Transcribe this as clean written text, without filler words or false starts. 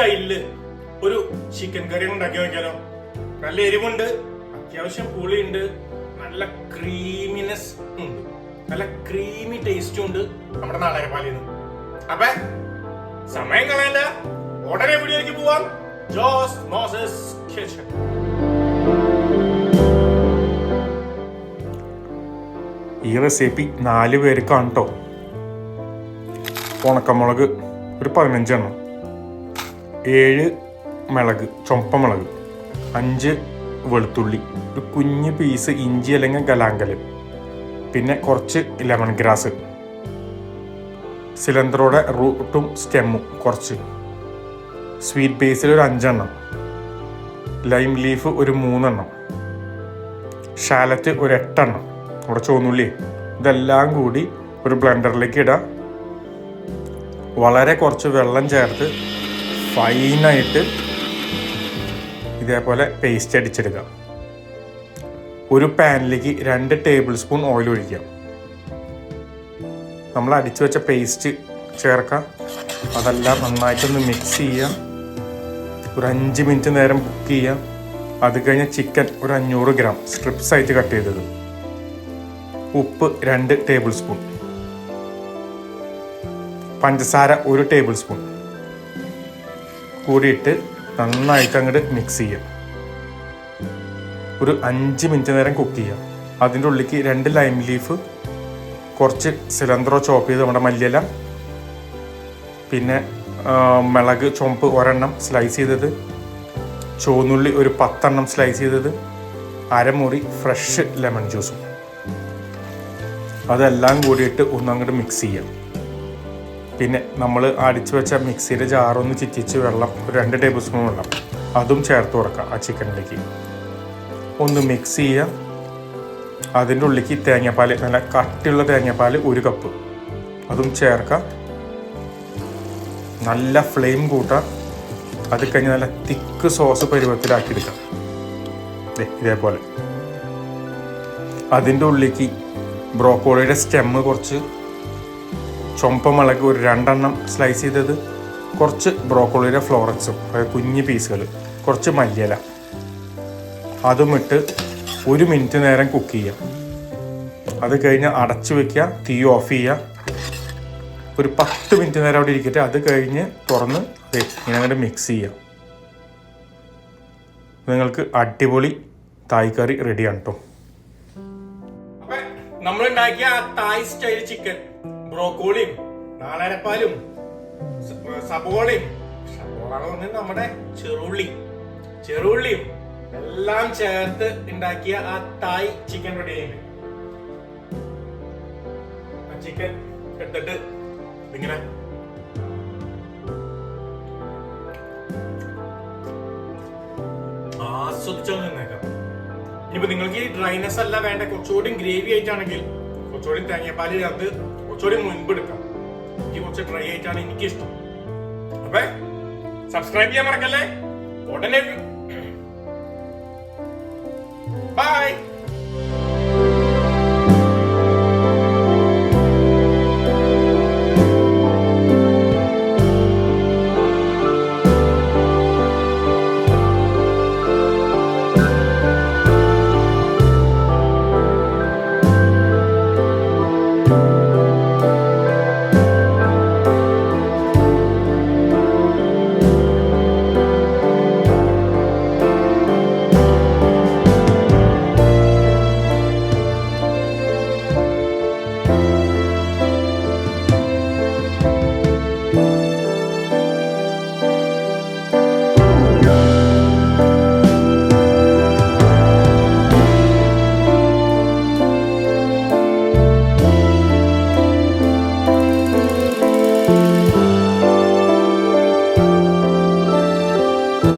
സ്റ്റൈലില് ഒരു ചിക്കൻ കറി ഉണ്ടാക്കി നോക്കിയാലോ. നല്ല എരിവുണ്ട്, അത്യാവശ്യം പുളിയുണ്ട്, നല്ല ക്രീമിനെസ് ഉണ്ട്, നല്ല ക്രീമി ടേസ്റ്റും ഉണ്ട് നമ്മുടെ നാളരപ്പാലിൽ നിന്ന്. അപ്പൊ സമയം കളയണ്ട, ഉടനെ വീഡിയോയിലേക്ക് പോവാം. Jose Moses kitchen. ഈ റെസിപ്പി 4 പേർക്കാണ് കേട്ടോ. ഉണക്കമുളക് ഒരു 15 എണ്ണം, 7 മിളക്, ചുമപ്പമുളക്, 5 വെളുത്തുള്ളി, ഒരു കുഞ്ഞ് പീസ് ഇഞ്ചി അല്ലെങ്കിൽ ഗലാങ്കല്, പിന്നെ കുറച്ച് ലെമൺ ഗ്രാസ്, സിലന്ത്രോടെ റൂട്ടും സ്റ്റെമ്മും കുറച്ച്, സ്വീറ്റ് ബേസിൽ ഒരു 5 എണ്ണം, ലൈം ലീഫ് ഒരു 3 എണ്ണം, ഷാലറ്റ് ഒരു 8 എണ്ണം, അവിടെ ചുവന്നുള്ളി. ഇതെല്ലാം കൂടി ഒരു ബ്ലെൻഡറിലേക്ക് ഇടാം. വളരെ കുറച്ച് വെള്ളം ചേർത്ത് ഫൈനായിട്ട് ഇതേപോലെ പേസ്റ്റ് അടിച്ചെടുക്കാം. ഒരു പാനിലേക്ക് 2 ടേബിൾ സ്പൂൺ ഓയിൽ ഒഴിക്കാം. നമ്മൾ അടിച്ചു വെച്ച പേസ്റ്റ് ചേർക്കാം. അതെല്ലാം നന്നായിട്ടൊന്ന് മിക്സ് ചെയ്യാം. ഒരു 5 മിനിറ്റ് നേരം കുക്ക് ചെയ്യാം. അത് കഴിഞ്ഞ് ചിക്കൻ ഒരു 500 ഗ്രാം സ്ട്രിപ്സ് ആയിട്ട് കട്ട് ചെയ്തത്, ഉപ്പ് 2 ടേബിൾ സ്പൂൺ, പഞ്ചസാര 1 ടേബിൾ സ്പൂൺ കൂടിയിട്ട് നന്നായിട്ട് അങ്ങോട്ട് മിക്സ് ചെയ്യാം. ഒരു 5 മിനിറ്റ് നേരം കുക്ക് ചെയ്യാം. അതിൻ്റെ ഉള്ളിലേക്ക് 2 ലൈം ലീഫ്, കുറച്ച് സിലന്ത്രോ ചോപ്പ് ചെയ്ത് നമ്മുടെ മല്ലിയില, പിന്നെ മിളക് ചുവപ്പ് 1 എണ്ണം സ്ലൈസ് ചെയ്തത്, ചുവന്നുള്ളി ഒരു 10 എണ്ണം സ്ലൈസ് ചെയ്തത്, അരമുറി ഫ്രഷ് ലെമൺ ജ്യൂസും. അതെല്ലാം കൂടിയിട്ട് ഒന്നങ്ങോട്ട് മിക്സ് ചെയ്യാം. പിന്നെ നമ്മൾ അടിച്ചു വെച്ച മിക്സിയുടെ ജാറൊന്ന് ചിറ്റിച്ച് വെള്ളം ഒരു 2 ടേബിൾ സ്പൂൺ വെള്ളം അതും ചേർത്ത് കൊടുക്കാം ആ ചിക്കനിലേക്ക്. ഒന്ന് മിക്സ് ചെയ്യുക. അതിൻ്റെ ഉള്ളിലേക്ക് തേങ്ങാപ്പാൽ, നല്ല കട്ടിയുള്ള തേങ്ങാപ്പാൽ 1 കപ്പ് അതും ചേർക്കാം. നല്ല ഫ്ലെയിം കൂട്ടാം. അത് കഴിഞ്ഞ് നല്ല തിക്ക് സോസ് പരുവത്തിലാക്കിയെടുക്കാം. ഇതേപോലെ. അതിൻ്റെ ഉള്ളിലേക്ക് ബ്രോക്കോളിയുടെ സ്റ്റെമ്മ് കുറച്ച്, ചുമപ്പമുളക് ഒരു 2 എണ്ണം സ്ലൈസ് ചെയ്തത്, കുറച്ച് ബ്രോക്കോളിയുടെ ഫ്ലോറൻസും അതായത് കുഞ്ഞ് പീസുകൾ, കുറച്ച് മല്ലിയില, അതും ഇട്ട് 1 മിനിറ്റ് നേരം കുക്ക് ചെയ്യാം. അത് കഴിഞ്ഞ് അടച്ചു വയ്ക്കുക, തീ ഓഫ് ചെയ്യുക. ഒരു 10 മിനിറ്റ് നേരം അവിടെ ഇരിക്കട്ടെ. അത് കഴിഞ്ഞ് തുറന്ന് ഇങ്ങനെ അങ്ങോട്ട് മിക്സ് ചെയ്യാം. നിങ്ങൾക്ക് അടിപൊളി തായ് കറി റെഡിയാണ് കേട്ടോ. നമ്മൾ ഉണ്ടാക്കിയ തായ് സ്റ്റൈൽ ചിക്കൻ, ബ്രോക്കോളിയും നാളരപ്പാലും സബോളയും നമ്മുടെ ചെറുള്ളിയും എല്ലാം ചേർത്ത് ഉണ്ടാക്കിയ ആ തായ് ചിക്കൻ റെഡി ആയിട്ട് ചിക്കൻ എടുത്തിട്ട് ഇങ്ങനെ ആസ്വദിച്ചു നിന്നേക്കാം. ഇനിയിപ്പോ നിങ്ങൾക്ക് ഈ ഡ്രൈനെസ് അല്ല വേണ്ട, കുറച്ചുകൂടി ഗ്രേവി ആയിട്ടാണെങ്കിൽ കുറച്ചുകൂടി തേങ്ങാപ്പാല് ചേർത്ത് കുറച്ചുകൂടി മുൻപ് എടുക്കാം. എനിക്ക് കുറച്ച് ഡ്രൈ ആയിട്ടാണ് എനിക്കിഷ്ടം. അപ്പൊ സബ്സ്ക്രൈബ് ചെയ്യാൻ മറക്കല്ലേ. ഉടനെ